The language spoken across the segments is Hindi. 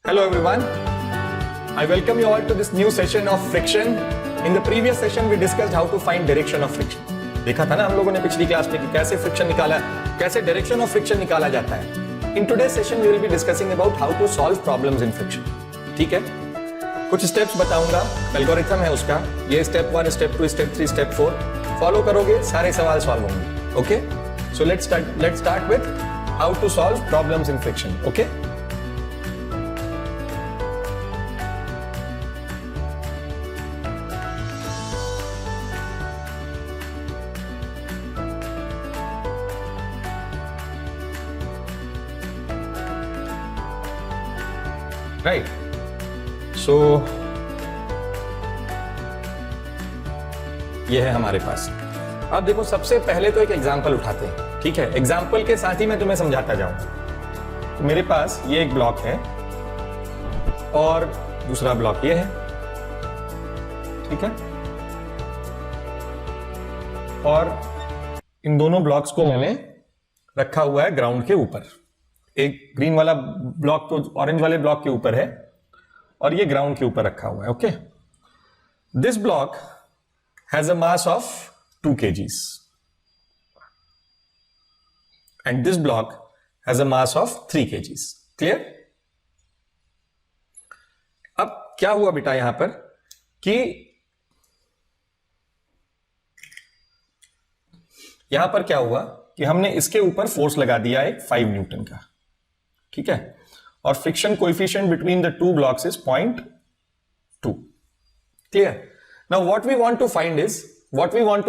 Hello everyone, I welcome you all to this new session of friction. In the previous session we discussed how to find direction of friction. देखा था ना हम लोगों ने पिछली क्लास में कि कैसे फ्रिक्शन निकाला, कैसे डायरेक्शन ऑफ फ्रिक्शन निकाला जाता है. In today's session we will be discussing about how to solve problems in friction. ठीक है, कुछ स्टेप्स बताऊंगा, एल्गोरिथम है उसका. ये step 1, step 2, step 3, step 4 follow करोगे, सारे सवाल सॉल्व होंगे. Okay, so let's start with how to solve problems in friction. Okay, right. So ये है हमारे पास. अब देखो, सबसे पहले तो एक एग्जांपल उठाते हैं. ठीक है, एग्जांपल के साथ ही मैं तुम्हें समझाता जाऊं. तो मेरे पास ये एक ब्लॉक है और दूसरा ब्लॉक ये है. ठीक है, और इन दोनों ब्लॉक्स को मैंने रखा हुआ है ग्राउंड के ऊपर. एक ग्रीन वाला ब्लॉक तो ऑरेंज वाले ब्लॉक के ऊपर है और ये ग्राउंड के ऊपर रखा हुआ है. Okay, this block has a mass of 2 kgs and this block has a mass of 3 kgs. Clear? अब क्या हुआ बेटा यहां पर कि यहां पर क्या हुआ कि हमने इसके ऊपर फोर्स लगा दिया एक 5 न्यूटन का. ठीक है, और friction coefficient between the two blocks is 0.2. Clear? Now what we want to find is we want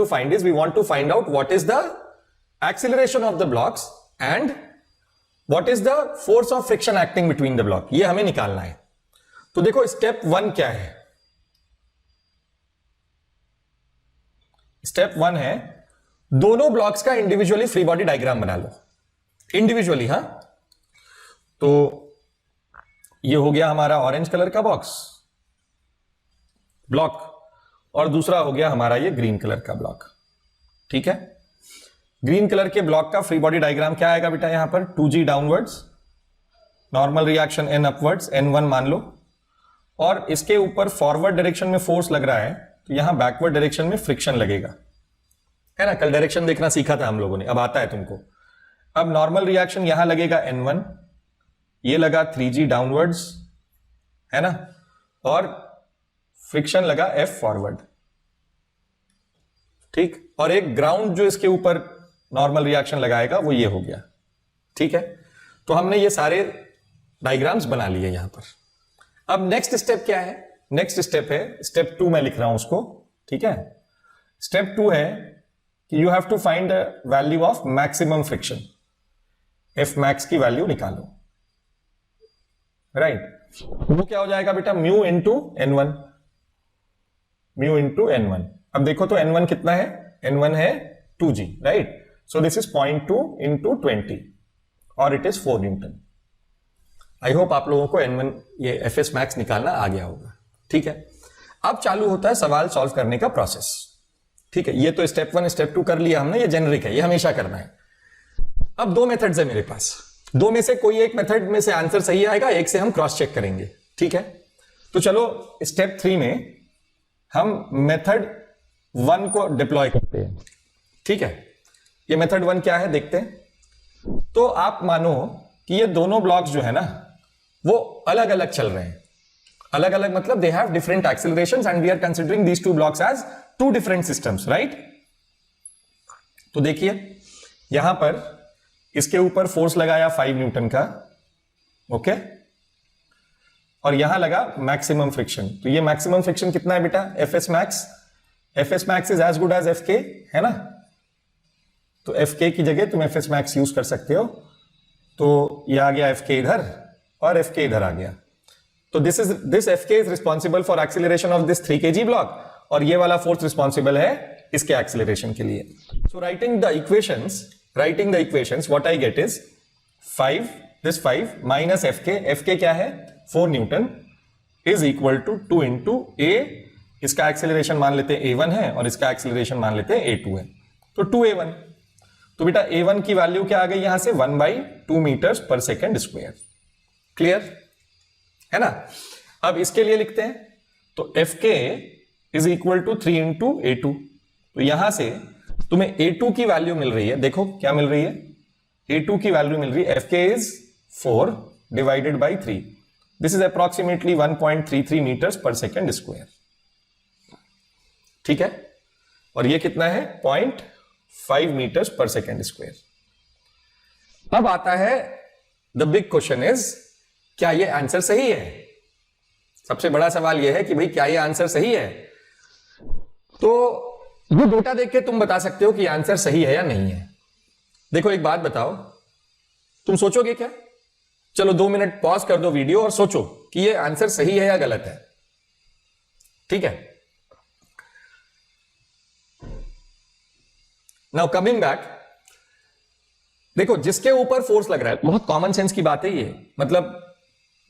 to find out what is the acceleration of the blocks and what is the force of friction acting between the block. ये हमें निकालना है. तो देखो, स्टेप 1 क्या है? स्टेप 1 है दोनों ब्लॉक्स का इंडिविजुअली फ्री बॉडी डायग्राम बना लो. इंडिविजुअली. हाँ, तो ये हो गया हमारा ऑरेंज कलर का ब्लॉक और दूसरा हो गया हमारा ये ग्रीन कलर का ब्लॉक. ठीक है, ग्रीन कलर के ब्लॉक का फ्री बॉडी डायग्राम क्या आएगा बेटा? यहां पर 2g downwards, normal reaction n upwards, n1 मान लो, और इसके ऊपर फॉरवर्ड डायरेक्शन में फोर्स लग रहा है तो यहां बैकवर्ड डायरेक्शन में फ्रिक्शन लगेगा. है ना, कल डायरेक्शन देखना सीखा था हम लोगों ने, अब आता है तुमको. अब नॉर्मल रिएक्शन यहां लगेगा n1, ये लगा 3g डाउनवर्ड्स, है ना, और फ्रिक्शन लगा F फॉरवर्ड. ठीक, और एक ग्राउंड जो इसके ऊपर नॉर्मल रिएक्शन लगाएगा वो ये हो गया. ठीक है, तो हमने ये सारे डायग्राम्स बना लिए यहां पर. अब नेक्स्ट स्टेप क्या है? नेक्स्ट स्टेप है स्टेप 2, मैं लिख रहा हूं उसको. ठीक है, स्टेप 2 है कि you have to find the value of maximum friction. F max की वैल्यू निकालो. राइट, वो क्या हो जाएगा बेटा? Mu into n1. Mu into n1. अब देखो तो n1 कितना है? n1 है 2g. Right, so this is 0.2 into 20 और it is 4 Newton. I hope आप लोगों को n1 ये fs मैक्स निकालना आ गया होगा. ठीक है, अब चालू होता है सवाल सॉल्व करने का प्रोसेस. ठीक है, ये तो स्टेप 1 स्टेप 2 कर लिया हमने, ये जेनरिक है, ये हमेशा करना है. अब 2 मेथड्स है मेरे पास. 2 में से कोई एक मेथड में से आंसर सही आएगा, एक से हम क्रॉस चेक करेंगे. ठीक है, तो चलो स्टेप 3 में हम मेथड 1 को डिप्लॉय करते हैं. ठीक है, ये मेथड 1 क्या है देखते हैं. तो आप मानो कि ये दोनों ब्लॉक्स जो है ना वो अलग अलग चल रहे हैं. अलग अलग मतलब they have different accelerations and we are considering these 2 blocks as 2 different systems. Right, तो देखिए यहां पर इसके ऊपर फोर्स लगाया 5 न्यूटन का. ओके, और यहां लगा मैक्सिमम फ्रिक्शन. तो ये मैक्सिमम फ्रिक्शन कितना है बेटा? Fs max. Fs max is as good as Fk, है ना. तो Fk की जगह तुम Fs मैक्स यूज कर सकते हो. तो ये आ गया Fk इधर और Fk इधर आ गया. तो this Fk is responsible for acceleration of this 3 kg block और ये वाला फोर्स रिस्पॉन्सिबल है इसके एक्सिलरेशन के लिए. So writing the equations what I get is 5 minus Fk क्या है? 4 newton is equal to 2 into A. इसका एक्सेलरेशन मान लेते हैं A1 है और इसका एक्सेलरेशन मान लेते हैं A2 है, तो 2A1. तो बेटा A1 की वैल्यू क्या आ गई यहां से? 1/2 मीटर्स पर सेकेंड स्क्वायर. क्लियर है ना। अब इसके लिए लिखते हैं, तो F K is equal to 3 into A2। तो यहां से तुम्हें A2 की वैल्यू मिल रही है, देखो क्या मिल रही है, A2 की वैल्यू मिल रही है, F K is 4 divided by 3, this is approximately 1.33 metres पर सेकेंड स्क्वायर, ठीक है। और ये कितना है, 0.5 मीटर्स पर सेकेंड स्क्वायर। अब आता है द बिग क्वेश्चन इज, क्या ये आंसर सही है? सबसे बड़ा सवाल यह है कि भाई क्या ये आंसर सही है। तो ये डेटा देख के तुम बता सकते हो कि आंसर सही है या नहीं है। देखो एक बात बताओ, तुम सोचोगे क्या? चलो 2 मिनट पॉज कर दो वीडियो और सोचो कि ये आंसर सही है या गलत है, ठीक है। नाउ कमिंग बैक, देखो जिसके ऊपर फोर्स लग रहा है, बहुत कॉमन सेंस की बात है ये, मतलब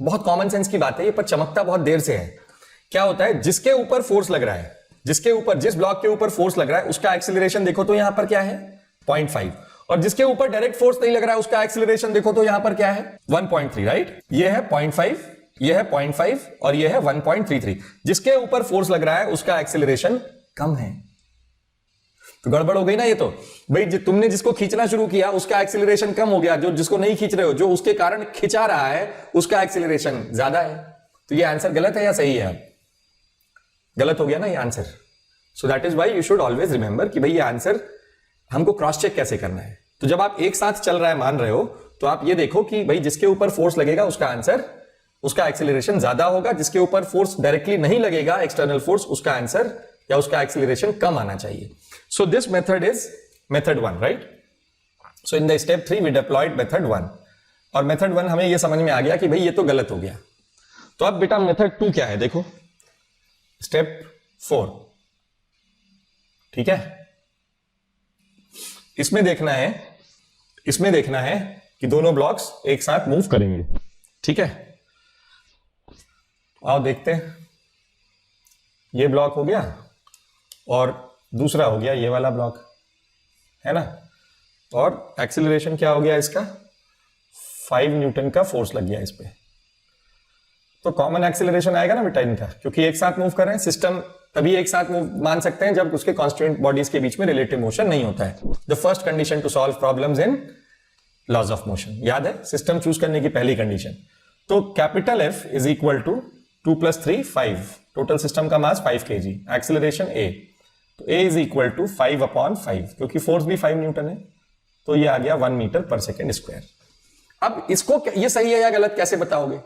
बहुत कॉमन सेंस की बात है ये, पर चमकता बहुत देर से है। क्या होता है, जिसके ऊपर फोर्स लग रहा है, जिसके ऊपर, जिस ब्लॉक के ऊपर फोर्स लग रहा है उसका एक्सीलरेशन देखो तो यहां पर क्या है 0.5, और जिसके ऊपर डायरेक्ट फोर्स नहीं लग रहा है उसका एक्सीलरेशन देखो तो यहां पर क्या है 1.3, राइट। ये है 0.5, ये है 0.5 और ये है 1.33। जिसके ऊपर फोर्स लग रहा है उसका एक्सीलरेशन कम है, तो गड़बड़ हो गई ना ये। तो भाई तुमने जिसको खींचना शुरू किया उसका एक्सीलरेशन कम हो गया, जो जिसको नहीं खींच रहे हो, जो उसके कारण खिंचा रहा है उसका एक्सीलरेशन ज्यादा है। तो ये आंसर गलत है या सही है? गलत हो गया ना ये answer. So that is why you should always remember कि भाई ये आंसर हमको क्रॉस चेक कैसे करना है। तो जब आप एक साथ चल रहा है मान रहे हो, तो आप ये देखो कि भाई जिसके ऊपर फोर्स लगेगा उसका आंसर, उसका एक्सीलरेशन ज्यादा होगा, जिसके ऊपर फोर्स डायरेक्टली नहीं लगेगा, एक्सटर्नल फोर्स, उसका आंसर या उसका एक्सीलरेशन कम आना चाहिए। So this method is method 1, right? So in the step 3 we deployed method 1, और method 1 हमें ये समझ में आ गया कि भाई ये तो गलत हो गया। तो अब बेटा method 2 क्या है, देखो step 4, ठीक है। इसमें देखना है कि दोनों ब्लॉक्स एक साथ मूव करेंगे, ठीक है। आओ देखते हैं, ये ब्लॉक हो गया और दूसरा हो गया ये वाला ब्लॉक, है ना। और एक्सीलरेशन क्या हो गया इसका, 5 न्यूटन का फोर्स लग गया इस पे। तो कॉमन एक्सीलरेशन आएगा ना बेटा इनका, क्योंकि एक साथ मूव कर रहे हैं। सिस्टम तभी एक साथ मूव मान सकते हैं जब उसके कॉन्स्टिट्यूएंट बॉडीज के बीच में रिलेटिव मोशन नहीं होता है। The first condition to solve problems in laws of motion, याद है, सिस्टम चूज करने की पहली कंडीशन। तो capital F is equal to 2 + 3 5, total system का मास 5 kg, एक्सीलरेशन ए, तो A इज इक्वल टू 5/5, क्योंकि फोर्स भी 5 न्यूटन है, तो ये आ गया 1 मीटर पर सेकेंड स्क्वायर। अब इसको ये सही है या गलत कैसे बताओगे?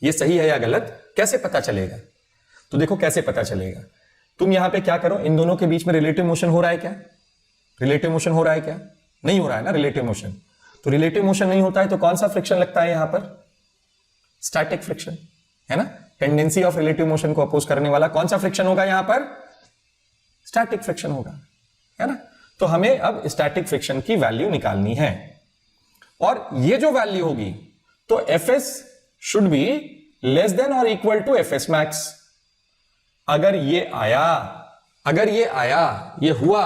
ये सही है या गलत कैसे पता चलेगा? तो देखो कैसे पता चलेगा, तुम यहां पे क्या करो, इन दोनों के बीच में रिलेटिव मोशन हो रहा है क्या? रिलेटिव मोशन हो रहा है क्या? नहीं हो रहा है ना रिलेटिव मोशन। तो रिलेटिव मोशन नहीं होता है तो कौन सा फ्रिक्शन लगता है यहां पर? स्टैटिक फ्रिक्शन, है ना। टेंडेंसी ऑफ रिलेटिव मोशन को अपोज करने वाला कौन सा फ्रिक्शन होगा यहां पर? स्टैटिक फ्रिक्शन होगा, है ना। तो हमें अब स्टैटिक फ्रिक्शन की वैल्यू निकालनी है, और ये जो वैल्यू होगी तो Fs should be less than और इक्वल टू Fs मैक्स। अगर ये आया, ये हुआ,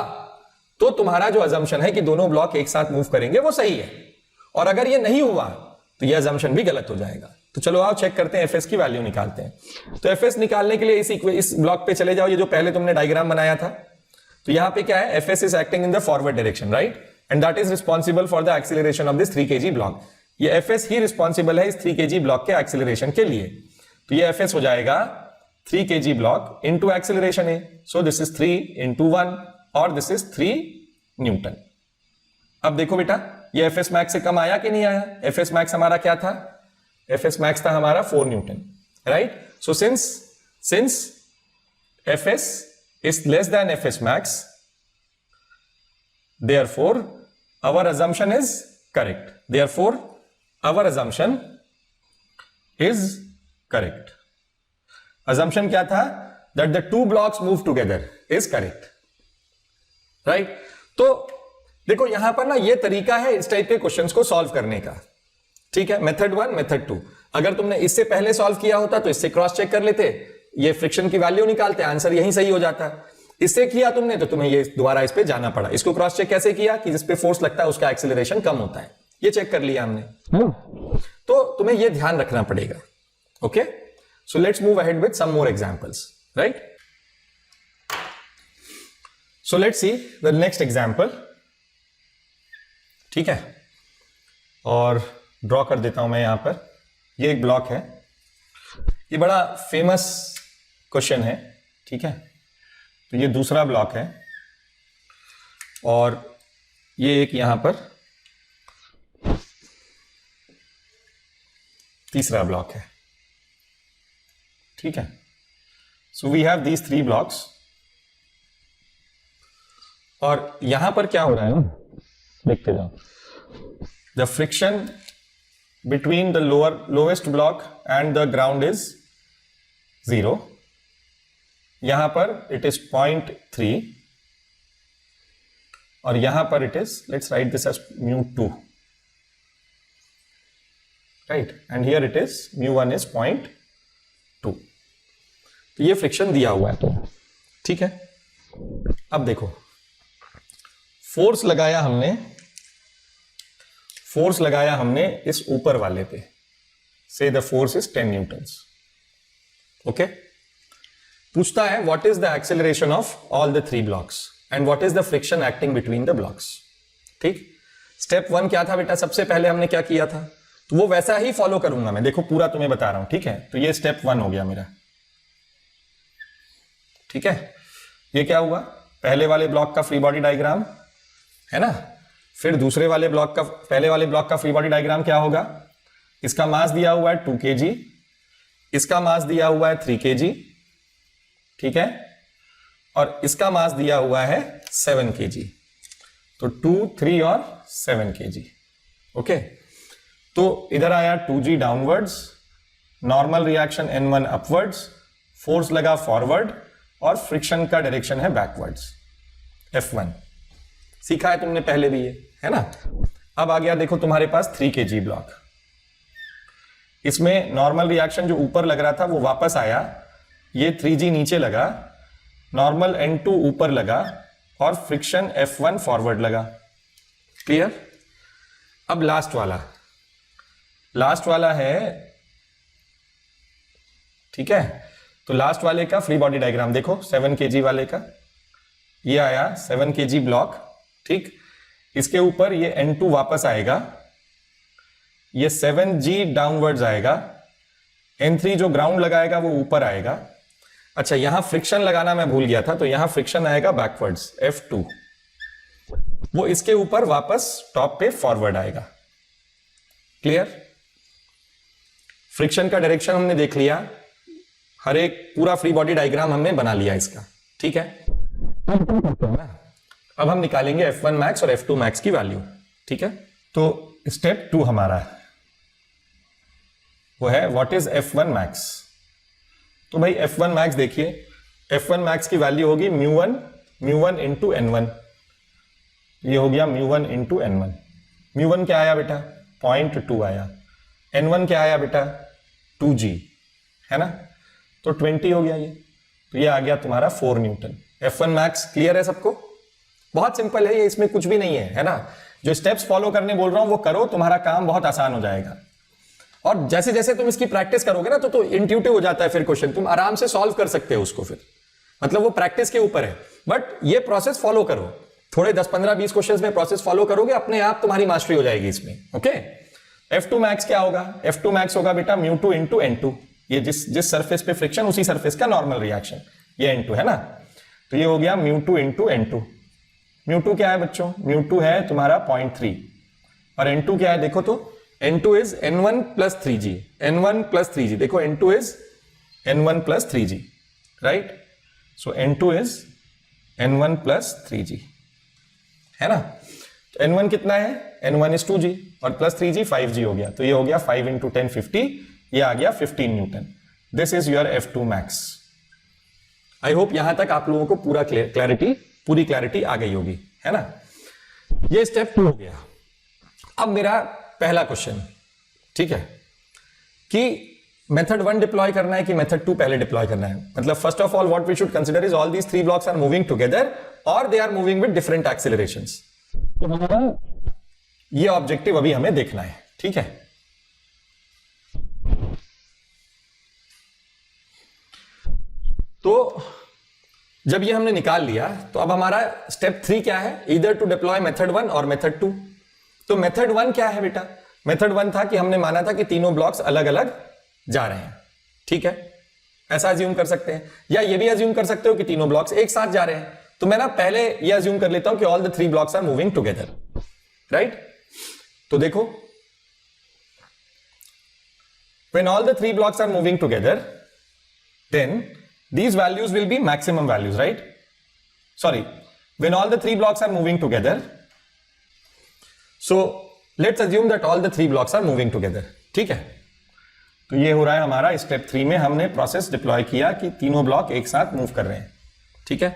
तो तुम्हारा जो अजम्पशन है कि दोनों ब्लॉक एक साथ मूव करेंगे वो सही है, और अगर ये नहीं हुआ तो ये अजम्पशन भी गलत हो जाएगा। तो चलो आओ चेक करते हैं, Fs की वैल्यू निकालते हैं। तो Fs निकालने के लिए इस ब्लॉक पे चले जाओ, ये जो पहले तुमने डायग्राम बनाया था। तो यहां पे क्या है, Fs is acting in the forward direction, right, and that is responsible for the acceleration of this 3 kg block. ये Fs ही रिस्पॉन्सिबल है इस 3 kg ब्लॉक के एक्सीलरेशन के लिए। तो ये Fs हो जाएगा 3 kg ब्लॉक इंटू एक्सीलरेशन है, सो दिस इज 3 × 1 और दिस इज 3 न्यूटन। अब देखो बेटा, ये Fs मैक्स से कम आया कि नहीं आया? Fs मैक्स हमारा क्या था? Fs मैक्स था हमारा 4 Newton, right. So since Fs is less than Fs max, therefore our assumption is correct. Therefore our assumption is correct. Assumption क्या था? That the two blocks move together is correct, right? तो देखो यहां पर ना ये तरीका है इस टाइप के क्वेश्चंस को सॉल्व करने का, ठीक है। Method 1, method 2। अगर तुमने इससे पहले सॉल्व किया होता तो इससे क्रॉस चेक कर लेते, ये फ्रिक्शन की वैल्यू निकालते, आंसर यहीं सही हो जाता। इससे किया तुमने तो तुम्हें ये दोबारा इस पे जाना पड़ा। इसको क्रॉस चेक कैसे किया कि जिस पे फोर्स लगता है उसका एक्सीलरेशन कम होता है, ये चेक कर लिया हमने। तो तुम्हें ये ध्यान रखना पड़ेगा Okay, so let's move ahead with some more examples, right? So let's see the next example. ठीक है, और ड्रॉ कर देता हूं मैं यहां पर. ये एक ब्लॉक है, ये बड़ा फेमस क्वेश्चन है. ठीक है, तो ये दूसरा ब्लॉक है और ये एक यहां पर तीसरा ब्लॉक है. ठीक है, so we have these 3 blocks. और यहां पर क्या हो रहा है ना, देखते जाओ. The friction between the lowest block and the ground is 0. यहां पर इट इज 0.3 और यहां पर it is, let's write this as μ2, right, and here it is μ1 is 0.2. तो ये फ्रिक्शन दिया हुआ है. तो ठीक है, अब देखो फोर्स लगाया हमने इस ऊपर वाले पे. से the force is 10 Newton's. Okay, पूछता है what is the acceleration of all the 3 blocks and what is the friction acting between the blocks. ठीक, स्टेप 1 क्या था बेटा, सबसे पहले हमने क्या किया था, तो वो वैसा ही फॉलो करूंगा मैं. देखो पूरा तुम्हें बता रहा हूं. ठीक है, तो ये स्टेप 1 हो गया मेरा. ठीक है, ये क्या हुआ, पहले वाले ब्लॉक का फ्री बॉडी डायग्राम है ना. फिर दूसरे वाले ब्लॉक का, पहले वाले ब्लॉक का फ्री बॉडी डायग्राम क्या होगा, इसका मास दिया हुआ है 2 kg, इसका मास दिया हुआ है 3 kg. ठीक है, और इसका मास दिया हुआ है 7 kg. तो 2, 3 और 7 kg. ओके, तो इधर आया 2g downwards, normal reaction N1 upwards, force लगा फॉरवर्ड और फ्रिक्शन का डायरेक्शन है बैकवर्ड्स, F1. सीखा है तुमने पहले भी ये, है ना. अब आ गया देखो तुम्हारे पास 3 kg ब्लॉक. इसमें नॉर्मल रिएक्शन जो ऊपर लग रहा था वो वापस आया, ये 3g नीचे लगा, नॉर्मल N2 ऊपर लगा और फ्रिक्शन F1 फॉरवर्ड लगा. क्लियर. अब लास्ट वाला है. ठीक है, तो लास्ट वाले का फ्री बॉडी डायग्राम देखो, 7 kg वाले का. ये आया 7 kg ब्लॉक. ठीक, इसके ऊपर ये N2 वापस आएगा, ये 7g डाउनवर्ड्स आएगा, N3 जो ग्राउंड लगाएगा वो ऊपर आएगा. अच्छा, यहां फ्रिक्शन लगाना मैं भूल गया था, तो यहां फ्रिक्शन आएगा बैकवर्ड्स, F2. वो इसके ऊपर वापस टॉप पे फॉरवर्ड आएगा. क्लियर. फ्रिक्शन का डायरेक्शन हमने देख लिया, हर एक पूरा फ्री बॉडी डायग्राम हमने बना लिया इसका. ठीक है, अब हम निकालेंगे F1 मैक्स और F2 मैक्स की वैल्यू. ठीक है, तो स्टेप 2 हमारा वो है व्हाट इज F1 मैक्स. तो भाई F1 मैक्स देखिए, F1 मैक्स की वैल्यू होगी μ1 इंटू N1. ये हो गया μ1 इंटू N1. μ1 क्या आया बेटा, 0.2 आया. N1 क्या आया बेटा, 2g, है ना. तो 20 हो गया ये. तो ये आ गया तुम्हारा 4 न्यूटन. F1 मैक्स क्लियर है सबको. बहुत सिंपल है ये, इसमें कुछ भी नहीं है ना. जो स्टेप्स फॉलो करने बोल रहा हूं वो करो, तुम्हारा काम बहुत आसान हो जाएगा. और जैसे जैसे तुम इसकी प्रैक्टिस करोगे ना तो इंट्यूटिव हो जाता है फिर क्वेश्चन, तुम आराम से सॉल्व कर सकते हो उसको. फिर मतलब वो प्रैक्टिस के ऊपर है, बट ये प्रोसेस फॉलो करो. थोड़े 10, 15, 20 क्वेश्चंस में प्रोसेस फॉलो करोगे, अपने आप तुम्हारी मास्टरी हो जाएगी इसमें. ओके, F2 मैक्स क्या होगा, F2 मैक्स होगा बेटा μ2 इंटू N2. ये जिस सरफेस पे फ्रिक्शन उसी सरफेस का नॉर्मल रिएक्शन, ये N2 है ना. तो ये हो गया μ2 इंटू N2. μ2 क्या है बच्चों, μ2 है तुम्हारा 0.3 और N2 क्या है देखो, तो N2 is N1 plus 3g. N1 plus 3g, देखो N2 is N1 plus 3g, right. So N2 is N1 plus 3g, है ना. तो N1 कितना है, N1 इज 2g और प्लस 3g 5g हो गया. तो ये हो गया 5 इंटू 10 50, ये आ गया 15 Newton. This is your F2 max. I hope यहां तक आप लोगों को पूरी क्लैरिटी आ गई होगी, है ना. ये स्टेप 2 हो गया. अब मेरा पहला क्वेश्चन, ठीक है, कि मेथड 1 डिप्लॉय करना है कि मेथड 2 पहले डिप्लॉय करना है. मतलब first of all what we should consider is all these 3 blocks are moving together और they are moving with different accelerations. तो हमारा ये ऑब्जेक्टिव अभी हमें देखना है. ठीक है, तो जब ये हमने निकाल लिया तो अब हमारा स्टेप 3 क्या है, इधर टू डिप्लॉय मेथड 1 और मेथड 2। तो मेथड 1 क्या है बेटा, मेथड 1 था कि हमने माना था कि तीनों ब्लॉक्स अलग अलग जा रहे हैं, ठीक है, ऐसा अज्यूम कर सकते हैं, या ये भी अज्यूम कर सकते हो कि तीनों ब्लॉक्स एक साथ जा रहे हैं। तो मैं ना पहले ये अज्यूम कर लेता हूं कि all the 3 blocks are moving together, right. तो देखो, when all the 3 blocks are moving together, then these values will be maximum values, right? Sorry, when all the 3 blocks are moving together, so let's assume that all the 3 blocks are moving together, ठीक है। तो ये हो रहा है हमारा स्टेप 3 में हमने प्रोसेस डिप्लॉय किया कि तीनों ब्लॉक एक साथ मूव कर रहे हैं, ठीक है।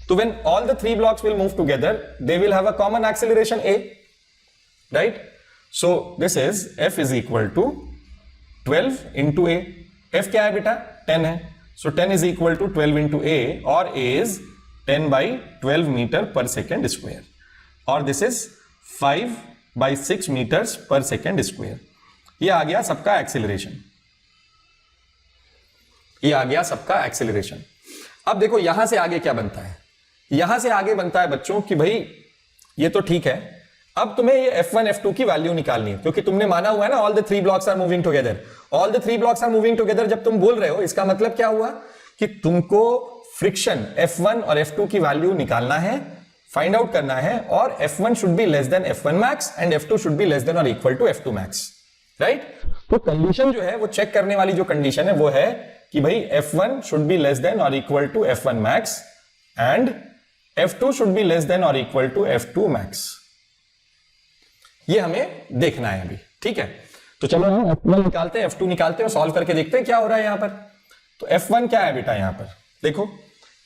तो when all the 3 blocks will move together, they will have a common acceleration a, right? So this is f is equal to 12 into a। f क्या है बेटा, 10 है। So 10 is equal to 12 into a, और a is 10 by 12 मीटर पर सेकेंड स्क्वायर, और दिस इज 5 by 6 मीटर्स पर सेकेंड स्क्वायर। ये आ गया सबका एक्सेलरेशन, ये आ गया सबका एक्सेलरेशन। अब देखो यहां से आगे क्या बनता है, यहां से आगे बनता है बच्चों कि भाई ये तो ठीक है, अब तुम्हें ये F1 F2 की वैल्यू निकालनी है, क्योंकि तुमने माना हुआ है ना all the 3 blocks are moving together. All the 3 blocks are moving together जब तुम बोल रहे हो, इसका मतलब क्या हुआ कि तुमको फ्रिक्शन F1 और F2 की वैल्यू निकालना है, फाइंड आउट करना है, और F1 should be less than F1 max and F2 should be less than और equal to F2 max, right. तो कंडीशन जो है वो चेक करने वाली जो कंडीशन है वो है कि भाई F1 should be less than और equal to F1 max and F2 should be less than और इक्वल टू F2 मैक्स। ये हमें देखना है अभी, ठीक है। तो चलो हम F1 निकालते हैं, F2 निकालते हैं और सॉल्व करके देखते हैं क्या हो रहा है यहां पर। तो F1 क्या है बेटा, यहां पर देखो,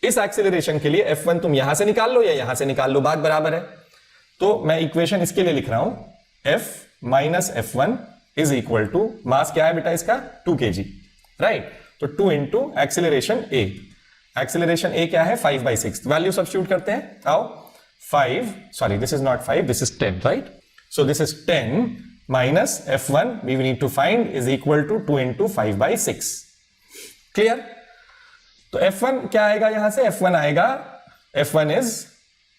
इस एक्सेलरेशन के लिए F1 तुम यहां से निकाल लो या यहां से निकाल लो, बात बराबर है। तो मैं इक्वेशन इसके लिए लिख रहा हूं, F minus F1 is equal to, mass क्या है बेटा इसका, 2 kg, राइट। तो 2 into acceleration A, acceleration A क्या है, 5/6, वैल्यू सब्स्टिट्यूट करते हैं, आओ। 5, sorry this is not 5, this is 10, right. So this is 10 minus F1 we need to find is equal to 2 into 5/6, clear। तो F1 क्या आएगा यहां से, F1 आएगा, F1 is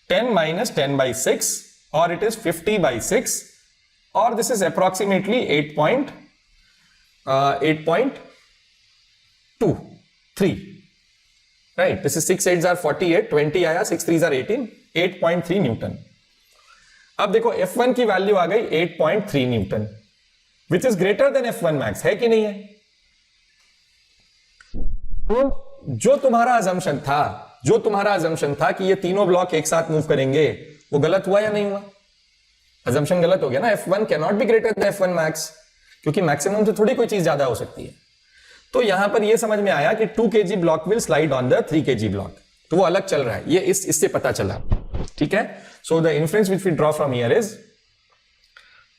10 minus 10/6 और it is 50/6, और this is approximately 8.23, right। this is 6 8s are 48, 20 आया, 6 3s are 18, 8.3 न्यूटन। अब देखो F1 की वैल्यू आ गई 8.3 Newton, which is greater than F1 max, है कि नहीं है। तो जो तुम्हारा अजम्पशन था कि ये तीनों ब्लॉक एक साथ मूव करेंगे, वो गलत हुआ या नहीं हुआ, अजम्पशन गलत हो गया ना। F1 can not be greater than F1 max, क्योंकि मैक्सिमम से थोड़ी कोई चीज ज्यादा हो सकती है। तो यहां पर ये समझ में आया कि 2 kg block will slide on the 3 kg block, तो वो अलग चल रहा है, ये इससे पता चला, ठीक है। So the inference which we draw from here is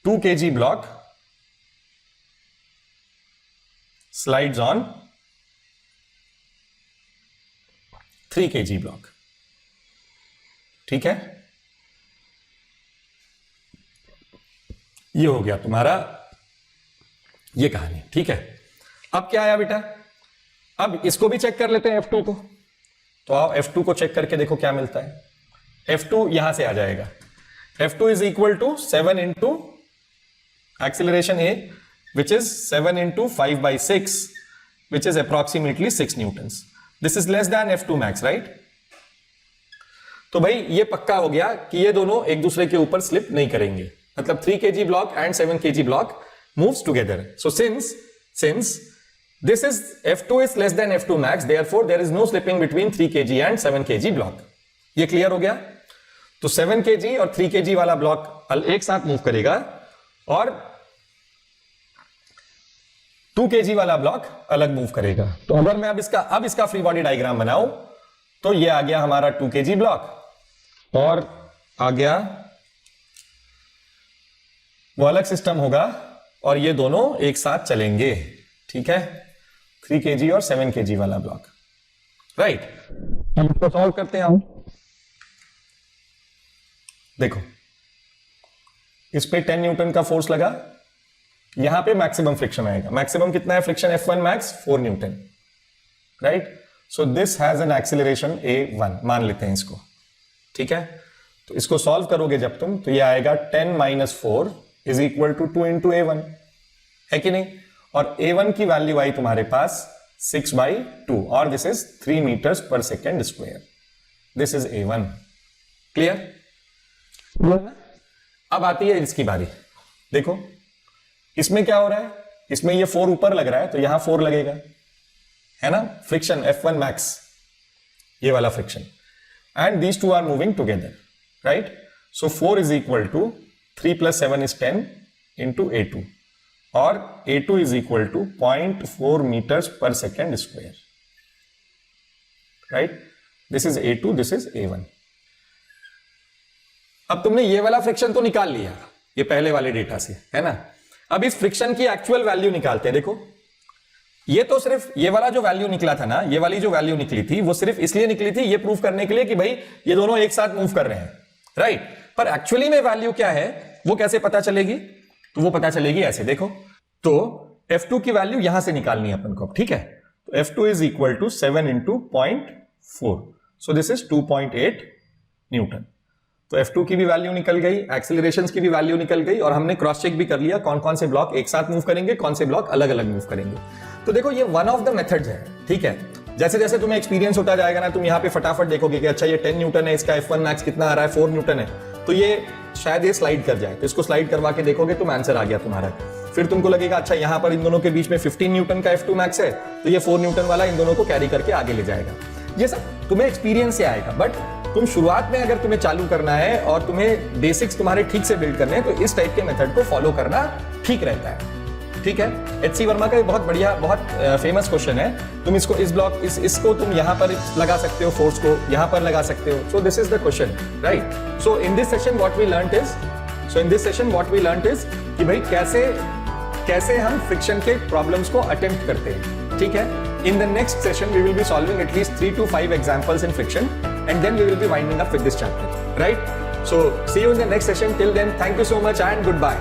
2 kg block slides on 3 kg block, ठीक है। ये हो गया तुम्हारा ये कहानी, ठीक है। अब क्या आया बेटा, अब इसको भी चेक कर लेते हैं F2 को। तो आओ F2 को चेक करके देखो क्या मिलता है। F2 यहां से आ जाएगा, F2 is equal to 7 into acceleration A, which is 7 into 5/6, which is approximately 6 newtons. This is less than F2 max, right? तो भाई ये पक्का हो गया कि ये दोनों एक दूसरे के ऊपर स्लिप नहीं करेंगे, मतलब 3 kg block and 7 kg block moves together. So since this is F2 is less than F2 max, therefore there is no slipping between 3 kg and 7 kg block. ये क्लियर हो गया। तो 7 kg और 3 kg वाला ब्लॉक एक साथ मूव करेगा, और 2 kg वाला ब्लॉक अलग मूव करेगा। तो अगर मैं अब इसका फ्री बॉडी डायग्राम बनाऊं, तो ये आ गया हमारा 2 kg ब्लॉक, और आ गया वो अलग सिस्टम होगा, और ये दोनों एक साथ चलेंगे, ठीक है। 3 kg और 7 kg वाला ब्लॉक, राइट। हम इसको सॉल्व करते हैं। देखो इस पे 10 न्यूटन का फोर्स लगा, यहां पे मैक्सिमम फ्रिक्शन आएगा। मैक्सिमम कितना है friction F1 max, 4 Newton, right. So this has an acceleration a1, मान लेते हैं इसको, ठीक है। तो इसको सॉल्व करोगे जब तुम, तो ये आएगा 10 - 4 इज इक्वल टू 2 × a1, है कि नहीं। और a1 की वैल्यू आई तुम्हारे पास 6/2 और दिस इज 3 मीटर्स पर second square. This is a1। Clear? अब आती है इसकी बारी। देखो इसमें क्या हो रहा है, इसमें ये 4 ऊपर लग रहा है तो यहां 4 लगेगा, है ना। फ्रिक्शन F1 मैक्स, ये वाला friction, and these two are moving together, right. So 4 is equal to 3 + 7 is 10 × a2 और a2 is equal to 0.4 meters पर second square, right. This is a2, this is a1। अब तुमने ये वाला फ्रिक्शन तो निकाल लिया ये पहले वाले डेटा से, है ना। अब इस फ्रिक्शन की एक्चुअल वैल्यू निकालते हैं। देखो ये तो सिर्फ ये वाला जो वैल्यू निकला था ना, ये वाली जो वैल्यू निकली थी वो सिर्फ इसलिए निकली थी, ये प्रूफ करने के लिए कि भाई ये दोनों एक साथ मूव कर रहे हैं, राइट। पर एक्चुअली में वैल्यू क्या है वो कैसे पता चलेगी, तो वो पता चलेगी ऐसे। देखो तो F2 की वैल्यू यहां से निकालनी है अपन को, ठीक है। तो F2 is equal to 7 × 0.4, so this is 2.8 newton. तो F2 की भी वैल्यू निकल गई, एक्सीलरेशंस की भी वैल्यू निकल गई, और हमने क्रॉस चेक भी कर लिया कौन कौन से ब्लॉक एक साथ मूव करेंगे, कौन से ब्लॉक अलग अलग मूव करेंगे। तो देखो ये वन ऑफ द मेथड्स है, ठीक है। जैसे जैसे तुम्हें एक्सपीरियंस होता जाएगा ना, तुम यहाँ पे फटाफट देखोगे कि अच्छा ये 10 न्यूटन है, इसका F1 मैक्स कितना आ रहा है, 4 न्यूटन है, तो ये शायद ये स्लाइड कर जाए। तो इसको स्लाइड करवा के देखोगे तुम, आंसर आ गया तुम्हारा। फिर तुमको लगेगा अच्छा यहाँ पर इन दोनों के बीच में 15 न्यूटन का F2 मैक्स है, तो ये 4 न्यूटन वाला इन दोनों को कैरी करके आगे ले जाएगा। ये सब तुम्हें एक्सपीरियंस से आएगा, बट तुम शुरुआत में अगर तुम्हें चालू करना है और तुम्हें बेसिक्स तुम्हारे ठीक से बिल्ड करने हैं, तो इस टाइप के मेथड को फॉलो करना ठीक रहता है, ठीक है। HC वर्मा का बहुत बढ़िया, बहुत फेमस क्वेश्चन है। तुम इसको इस ब्लॉक इसको तुम यहां पर लगा सकते हो, फोर्स को यहां पर लगा सकते हो। So this is the question, right. So in this session what we learned is कि भाई कैसे हम फ्रिक्शन के प्रॉब्लम्स को अटेम्प्ट करते हैं, ठीक है। In the next session, we will be solving at least 3 to 5 examples in friction, and then we will be winding up with this chapter, right? So, see you in the next session. Till then, thank you so much and goodbye.